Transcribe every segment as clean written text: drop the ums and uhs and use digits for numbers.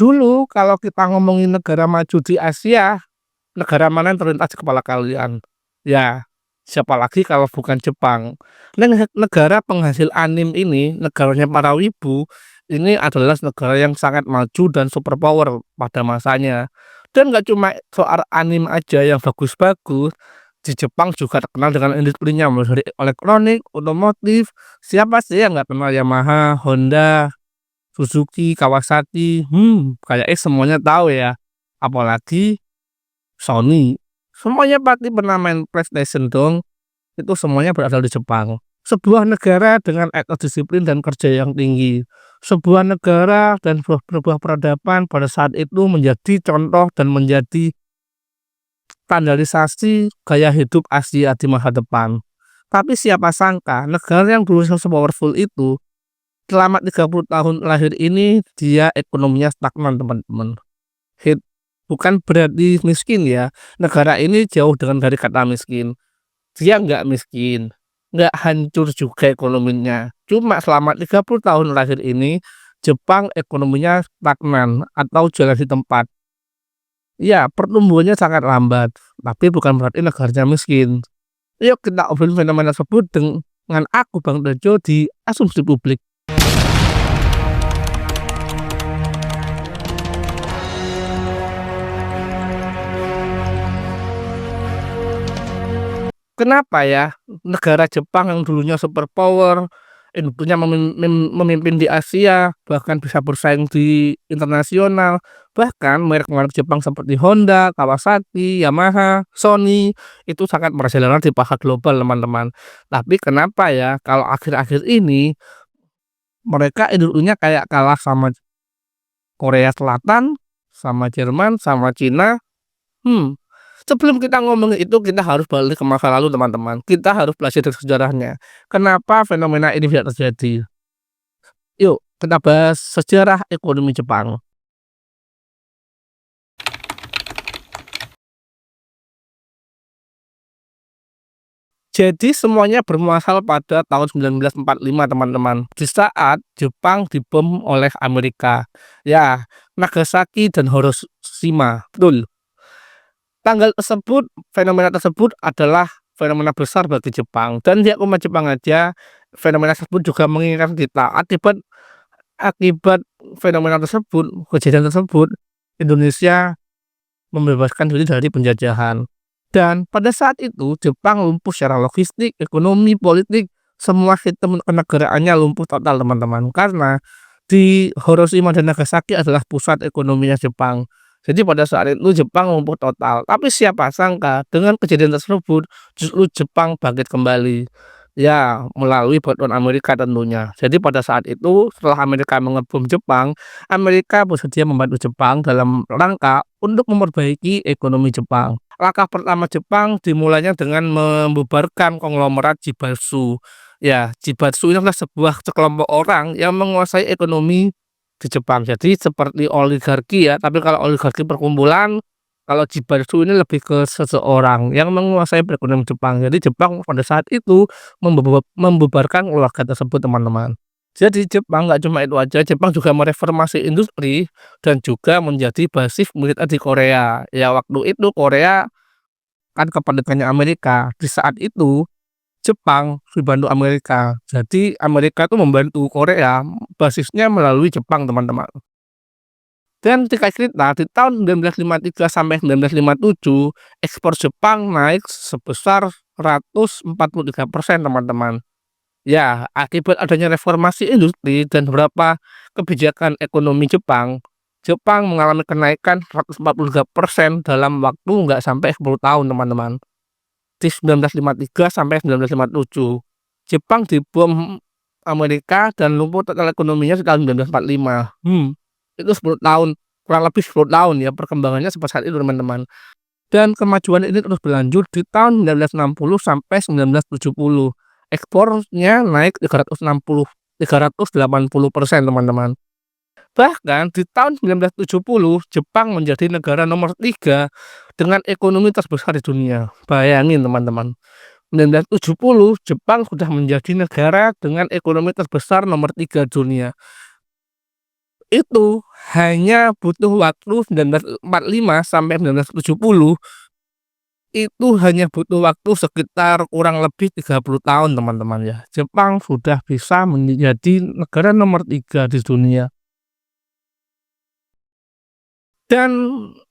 Dulu kalau kita ngomongin negara maju di Asia, negara mana yang terlintas di kepala kalian? Ya, siapa lagi kalau bukan Jepang. Negara penghasil anime ini, negaranya para wibu, ini adalah negara yang sangat maju dan superpower pada masanya. Dan nggak cuma soal anime aja yang bagus-bagus, di Jepang juga terkenal dengan industrinya, mulai dari elektronik, otomotif, siapa sih yang nggak kenal Yamaha, Honda, Suzuki, Kawasaki, kayaknya semuanya tahu ya, apalagi Sony. Semuanya pasti pernah main PlayStation dong, itu semuanya berasal di Jepang. Sebuah negara dengan etos disiplin dan kerja yang tinggi. Sebuah negara dan sebuah peradaban pada saat itu menjadi contoh dan menjadi standarisasi gaya hidup Asia di masa depan. Tapi siapa sangka negara yang dulu se-powerful itu selama 30 tahun lahir ini dia ekonominya stagnan, teman-teman. Hit bukan berarti miskin ya, negara ini jauh dari kata miskin. Dia nggak miskin, nggak hancur juga ekonominya. Cuma selama 30 tahun lahir ini, Jepang ekonominya stagnan atau jalan di tempat. Ya, pertumbuhannya sangat lambat, tapi bukan berarti negaranya miskin. Yuk kita obrolin fenomena tersebut dengan aku, Bang Tejo, di Asumsi Publik. Kenapa ya negara Jepang yang dulunya superpower, industrinya memimpin di Asia, bahkan bisa bersaing di internasional, bahkan merek-merek Jepang seperti Honda, Kawasaki, Yamaha, Sony, itu sangat merajalela di pasar global, teman-teman. Tapi kenapa ya kalau akhir-akhir ini mereka industrinya kayak kalah sama Korea Selatan, sama Jerman, sama Cina? Hmm. Sebelum kita ngomongin itu, kita harus balik ke masa lalu, teman-teman. Kita harus belajar dari sejarahnya. Kenapa fenomena ini bisa terjadi? Yuk, kita bahas sejarah ekonomi Jepang. Jadi semuanya bermuasal pada tahun 1945, teman-teman. Di saat Jepang dibom oleh Amerika. Ya, Nagasaki dan Hiroshima. Betul. Fenomena tersebut adalah fenomena besar bagi Jepang, dan di akuma Jepang aja fenomena tersebut juga mengingatkan kita akibat akibat fenomena tersebut, kejadian tersebut, Indonesia membebaskan diri dari penjajahan. Dan pada saat itu Jepang lumpuh secara logistik, ekonomi, politik, semua sistem kenegaraannya lumpuh total, teman-teman. Karena di Hiroshima dan Nagasaki adalah pusat ekonominya Jepang. Jadi pada saat itu Jepang lumpuh total. Tapi siapa sangka dengan kejadian tersebut justru Jepang bangkit kembali. Ya, melalui bantuan Amerika tentunya. Jadi pada saat itu setelah Amerika mengebom Jepang, Amerika bersedia membantu Jepang dalam rangka untuk memperbaiki ekonomi Jepang. Langkah pertama Jepang dimulainya dengan membubarkan konglomerat Shibatsu. Ya, Shibatsu ini adalah sebuah sekelompok orang yang menguasai ekonomi di Jepang. Jadi seperti oligarki ya, tapi kalau oligarki perkumpulan, kalau Shibatsu ini lebih ke seseorang yang menguasai perekonomian Jepang. Jadi Jepang pada saat itu membubarkan keluarga tersebut, teman-teman. Jadi Jepang nggak cuma itu aja, Jepang juga mereformasi industri dan juga menjadi basis militer di Korea. Ya waktu itu Korea kan kepanikannya Amerika. Di saat itu Jepang dibantu Amerika. Jadi Amerika itu membantu Korea basisnya melalui Jepang, teman-teman. Dan singkat cerita di tahun 1953 sampai 1957 ekspor Jepang naik sebesar 143%, teman-teman. Ya, akibat adanya reformasi industri dan beberapa kebijakan ekonomi Jepang, Jepang mengalami kenaikan 143% dalam waktu nggak sampai 10 tahun, teman-teman. Di 1953 sampai 1957. Jepang dibom Amerika dan lumpuh total ekonominya di tahun 1945. Itu 10 tahun, kurang lebih 10 tahun ya perkembangannya sampai saat itu, teman-teman. Dan kemajuan ini terus berlanjut di tahun 1960 sampai 1970. Ekspornya naik 380% teman-teman. Bahkan di tahun 1970 Jepang menjadi negara nomor 3 dengan ekonomi terbesar di dunia. Bayangin, teman-teman. 1970 Jepang sudah menjadi negara dengan ekonomi terbesar nomor 3 dunia. Itu hanya butuh waktu 1945 sampai 1970, itu hanya butuh waktu sekitar kurang lebih 30 tahun teman-teman ya. Jepang sudah bisa menjadi negara nomor 3 di dunia. Dan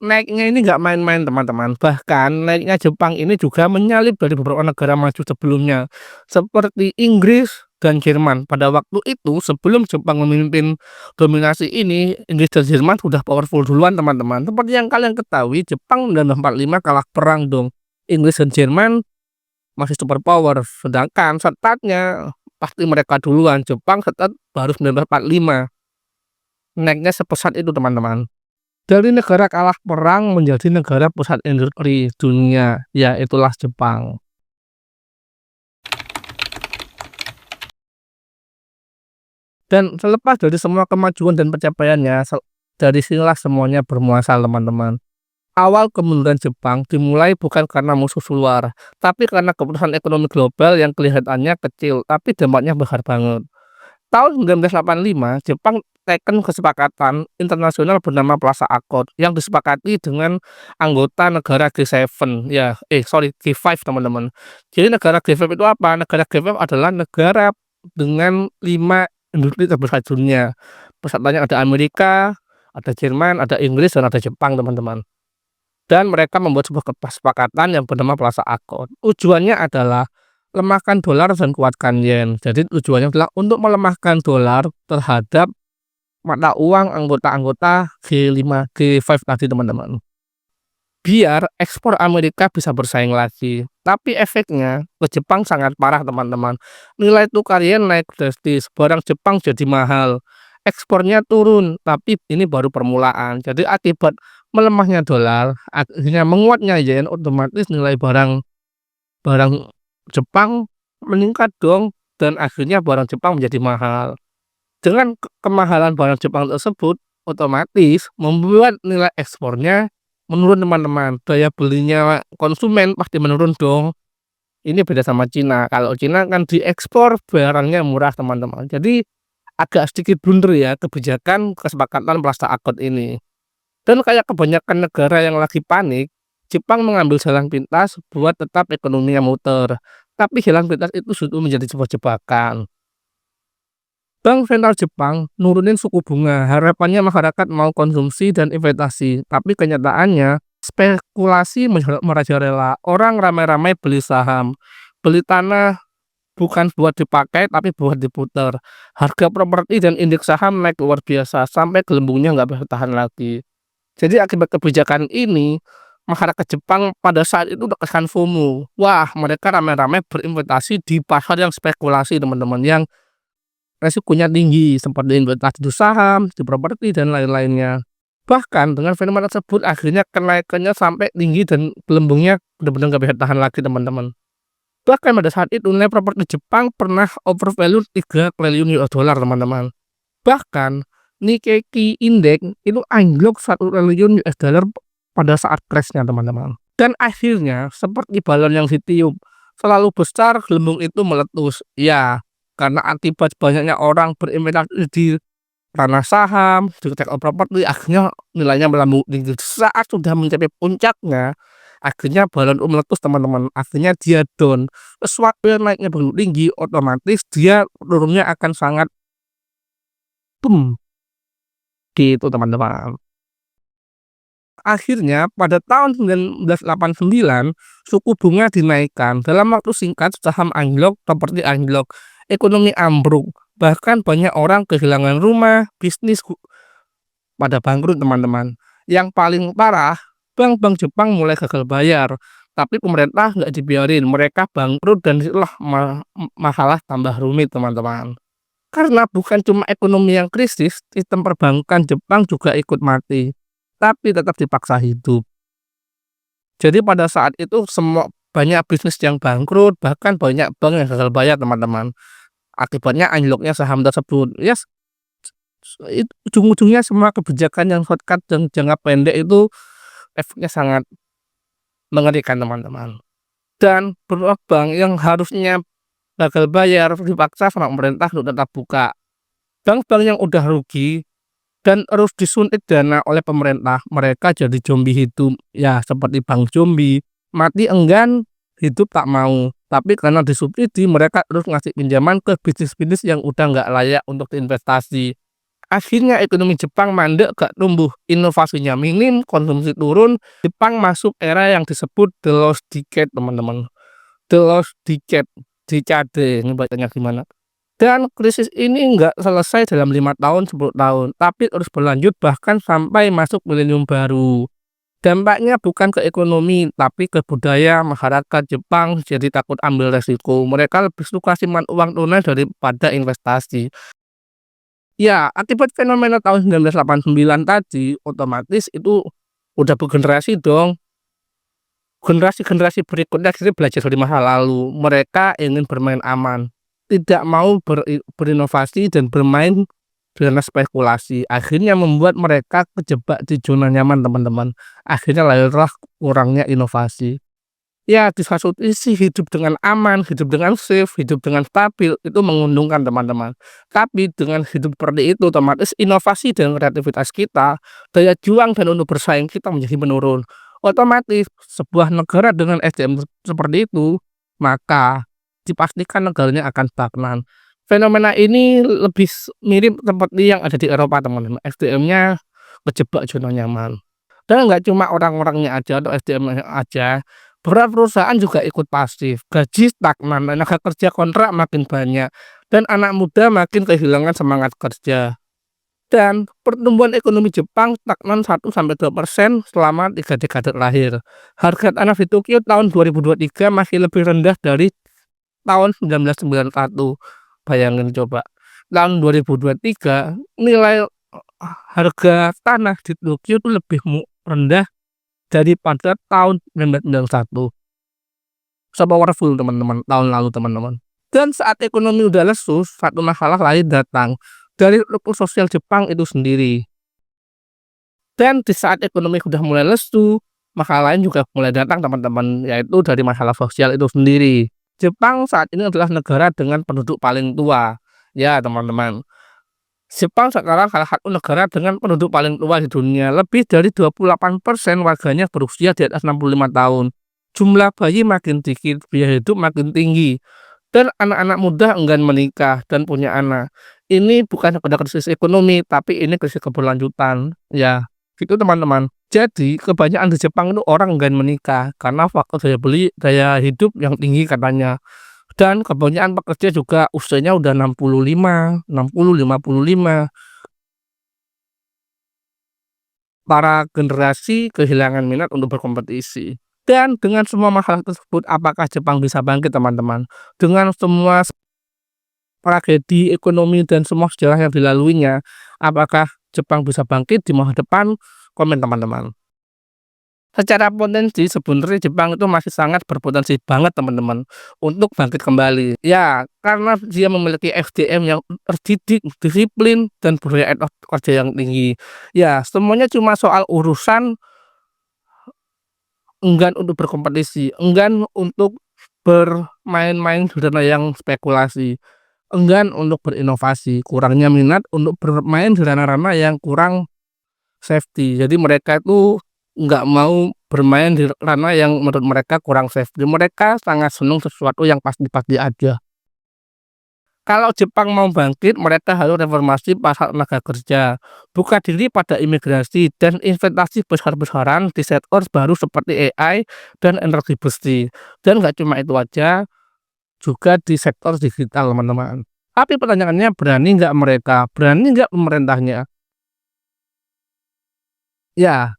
naiknya ini nggak main-main teman-teman, bahkan naiknya Jepang ini juga menyalip dari beberapa negara maju sebelumnya, seperti Inggris dan Jerman. Pada waktu itu sebelum Jepang memimpin dominasi ini, Inggris dan Jerman sudah powerful duluan teman-teman. Seperti yang kalian ketahui, Jepang 1945 kalah perang dong. Inggris dan Jerman masih super power, sedangkan startnya pasti mereka duluan, Jepang start baru 1945. Naiknya sepesat itu teman-teman. Dari negara kalah perang menjadi negara pusat industri dunia, ya itulah Jepang. Dan selepas dari semua kemajuan dan pencapaiannya, dari sinilah semuanya bermuasal teman-teman. Awal kemunduran Jepang dimulai bukan karena musuh luar, tapi karena keputusan ekonomi global yang kelihatannya kecil, tapi dampaknya besar banget. Tahun 1985, Jepang teken kesepakatan internasional bernama Plaza Accord yang disepakati dengan anggota negara G7 ya, G5 teman-teman. Jadi negara G5 itu apa? Negara G5 adalah negara dengan 5 industri terbesar dunia. Pesertanya ada Amerika, ada Jerman, ada Inggris, dan ada Jepang teman-teman. Dan mereka membuat sebuah kesepakatan yang bernama Plaza Accord. Tujuannya adalah lemahkan dolar dan kuatkan yen. Jadi tujuannya adalah untuk melemahkan dolar terhadap mata uang anggota-anggota G5, G5 tadi teman-teman. Biar ekspor Amerika bisa bersaing lagi. Tapi efeknya ke Jepang sangat parah teman-teman. Nilai tukar yen naik drastis, barang Jepang jadi mahal. Ekspornya turun, tapi ini baru permulaan. Jadi akibat melemahnya dolar, akhirnya menguatnya yen, otomatis nilai barang barang Jepang meningkat dong, dan akhirnya barang Jepang menjadi mahal. Dengan kemahalan barang Jepang tersebut, otomatis membuat nilai ekspornya menurun teman-teman. Daya belinya konsumen pasti menurun dong. Ini beda sama Cina. Kalau Cina kan diekspor barangnya murah teman-teman. Jadi agak sedikit blunder ya kebijakan kesepakatan Plaza Accord ini. Dan kayak kebanyakan negara yang lagi panik, Jepang mengambil jalan pintas buat tetap ekonominya muter. Tapi jalan pintas itu sudah menjadi sebuah jebakan. Bank sentral Jepang nurunin suku bunga, harapannya masyarakat mau konsumsi dan investasi. Tapi kenyataannya spekulasi merajalela. Orang ramai-ramai beli saham, beli tanah bukan buat dipakai tapi buat diputar. Harga properti dan indeks saham naik luar biasa sampai gelembungnya nggak bisa tahan lagi. Jadi akibat kebijakan ini, masyarakat Jepang pada saat itu terkesan FOMO. Wah, mereka ramai-ramai berinvestasi di pasar yang spekulasi teman-teman, yang resikonya tinggi seperti investasi di saham, di properti, dan lain-lainnya. Bahkan dengan fenomena tersebut akhirnya kenaikannya sampai tinggi dan gelembungnya benar-benar nggak bisa tahan lagi teman-teman. Bahkan pada saat itu nilai properti Jepang pernah overvalue 3 triliun US dollar teman-teman. Bahkan Nikkei Index itu anjlok 1 triliun US dollar pada saat crash-nya teman-teman. Dan akhirnya seperti balon yang ditiup, selalu besar gelembung itu meletus. Ya, karena akibat banyaknya orang berinvestasi di tanah saham, di take properti, akhirnya nilainya melambung tinggi. Saat sudah mencapai puncaknya, akhirnya balon itu meletus teman-teman. Akhirnya dia down. Sesuatu yang naiknya begitu tinggi, otomatis dia turunnya akan sangat boom gitu teman-teman. Akhirnya pada tahun 1989 suku bunga dinaikkan. Dalam waktu singkat saham anjlok, properti anjlok, ekonomi ambruk. Bahkan banyak orang kehilangan rumah, bisnis pada bangkrut teman-teman. Yang paling parah, bank-bank Jepang mulai gagal bayar. Tapi pemerintah nggak dibiarin, mereka bangkrut dan itulah masalah tambah rumit teman-teman. Karena bukan cuma ekonomi yang krisis, sistem perbankan Jepang juga ikut mati, tapi tetap dipaksa hidup. Jadi pada saat itu banyak bisnis yang bangkrut, bahkan banyak bank yang gagal bayar teman-teman. Akibatnya anjloknya saham tersebut. Ya, ujung-ujungnya semua kebijakan yang shortcut dan jangka pendek itu efeknya sangat mengerikan teman-teman. Dan beberapa bank yang harusnya gagal bayar dipaksa sama pemerintah untuk tetap buka. Bank-bank yang udah rugi dan terus disuntik dana oleh pemerintah, mereka jadi zombie hidup. Ya, seperti bank zombie, mati enggan, hidup tak mau. Tapi karena disubsidi, mereka terus ngasih pinjaman ke bisnis-bisnis yang udah nggak layak untuk diinvestasi. Akhirnya ekonomi Jepang mandek, gak tumbuh, inovasinya minim, konsumsi turun. Jepang masuk era yang disebut The Lost Decade, teman-teman. The Lost Decade, decade, ini bacanya gimana. Dan krisis ini nggak selesai dalam 5 tahun, 10 tahun, tapi terus berlanjut bahkan sampai masuk milenium baru. Dampaknya bukan ke ekonomi, tapi ke budaya masyarakat Jepang jadi takut ambil resiko. Mereka lebih suka simpan uang tunai daripada investasi. Ya, akibat fenomena tahun 1989 tadi, otomatis itu udah bergenerasi dong. Generasi-generasi berikutnya jadi belajar dari masa lalu. Mereka ingin bermain aman, tidak mau berinovasi dan bermain dengan spekulasi. Akhirnya membuat mereka kejebak di zona nyaman, teman-teman. Akhirnya lahirlah kurangnya inovasi. Ya, di satu sisi hidup dengan aman, hidup dengan safe, hidup dengan stabil, itu menguntungkan, teman-teman. Tapi dengan hidup seperti itu, otomatis inovasi dan kreativitas kita, daya juang dan untuk bersaing kita menjadi menurun. Otomatis sebuah negara dengan SDM seperti itu, maka dipastikan negaranya akan stagnan. Fenomena ini lebih mirip seperti yang ada di Eropa, teman-teman. SDM-nya kejebak zona nyaman. Dan nggak cuma orang-orangnya aja atau SDM-nya aja, beberapa perusahaan juga ikut pasif, gaji stagnan, tenaga kerja kontrak makin banyak, dan anak muda makin kehilangan semangat kerja. Dan pertumbuhan ekonomi Jepang stagnan 1-2% selama 3 dekade terakhir. Harga tanah di Tokyo tahun 2023 masih lebih rendah dari tahun 1991. Bayangin coba, tahun 2023 nilai harga tanah di Tokyo itu lebih rendah daripada tahun 1991. So powerful, teman-teman, tahun lalu, teman-teman. Dan saat ekonomi udah lesu, satu masalah lain datang dari struktur sosial Jepang itu sendiri. Dan di saat ekonomi sudah mulai lesu, masalah lain juga mulai datang, teman-teman, yaitu dari masalah sosial itu sendiri. Jepang saat ini adalah negara dengan penduduk paling tua. Ya, teman-teman. Jepang sekarang salah satu negara dengan penduduk paling tua di dunia. Lebih dari 28% warganya berusia di atas 65 tahun. Jumlah bayi makin dikit, biaya hidup makin tinggi. Dan anak-anak muda enggan menikah dan punya anak. Ini bukan sekedar krisis ekonomi, tapi ini krisis keberlanjutan. Ya, gitu, teman-teman. Jadi, kebanyakan di Jepang itu orang enggan menikah karena faktor daya hidup yang tinggi katanya. Dan kebanyakan pekerja juga usianya udah 65, 60, 55. Para generasi kehilangan minat untuk berkompetisi. Dan dengan semua masalah tersebut, apakah Jepang bisa bangkit, teman-teman? Dengan semua tragedi ekonomi dan semua sejarah yang dilaluinya, apakah Jepang bisa bangkit di masa depan? Komen, teman-teman. Secara potensi sebenarnya Jepang itu masih sangat berpotensi banget, teman-teman, untuk bangkit kembali. Ya, karena dia memiliki SDM yang terdidik, disiplin, dan budaya etos kerja yang tinggi. Ya, semuanya cuma soal urusan enggan untuk berkompetisi, enggan untuk bermain-main di ranah yang spekulasi, enggan untuk berinovasi, kurangnya minat untuk bermain di ranah-ranah yang kurang safety. Jadi mereka itu nggak mau bermain di ranah yang menurut mereka kurang safety. Mereka sangat senang sesuatu yang pasti-pasti aja. Kalau Jepang mau bangkit, mereka harus reformasi pasar tenaga kerja, buka diri pada imigrasi, dan investasi besar-besaran di sektor baru seperti AI dan energi bersih. Dan nggak cuma itu aja, juga di sektor digital, teman-teman. Tapi pertanyaannya, berani nggak mereka? Berani nggak pemerintahnya? Ya,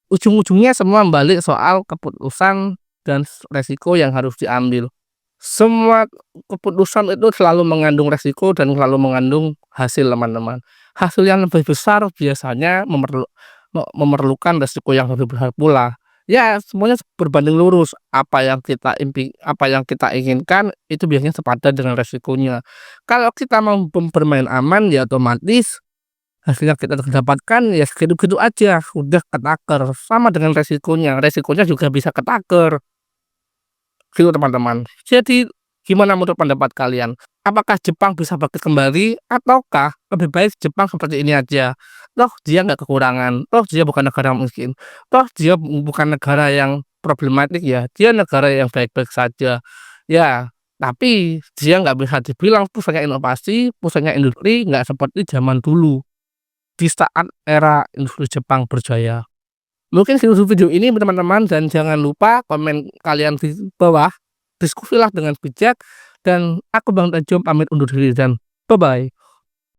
ujung-ujungnya semua balik soal keputusan dan resiko yang harus diambil. Semua keputusan itu selalu mengandung resiko dan selalu mengandung hasil, teman-teman. Hasil yang lebih besar biasanya memerlukan resiko yang lebih besar pula. Ya, semuanya berbanding lurus. Apa yang kita inginkan itu biasanya sepadan dengan resikonya. Kalau kita mau bermain aman, ya otomatis hasil yang kita dapatkan ya segitu-gitu aja, udah ketaker. Sama dengan resikonya juga bisa ketaker, gitu, teman-teman. Jadi Gimana menurut pendapat kalian? Apakah Jepang bisa bangkit kembali ataukah lebih baik Jepang seperti ini aja? Toh dia nggak kekurangan, toh dia bukan negara miskin, toh dia bukan negara yang problematik ya, dia negara yang baik-baik saja. Ya, tapi dia nggak bisa dibilang pusatnya inovasi, pusatnya industri nggak seperti zaman dulu, di saat era industri Jepang berjaya. Mungkin segitu video ini teman-teman, dan jangan lupa komen kalian di bawah, diskusilah dengan bijak, dan aku Bang Tajum pamit undur diri dan bye-bye.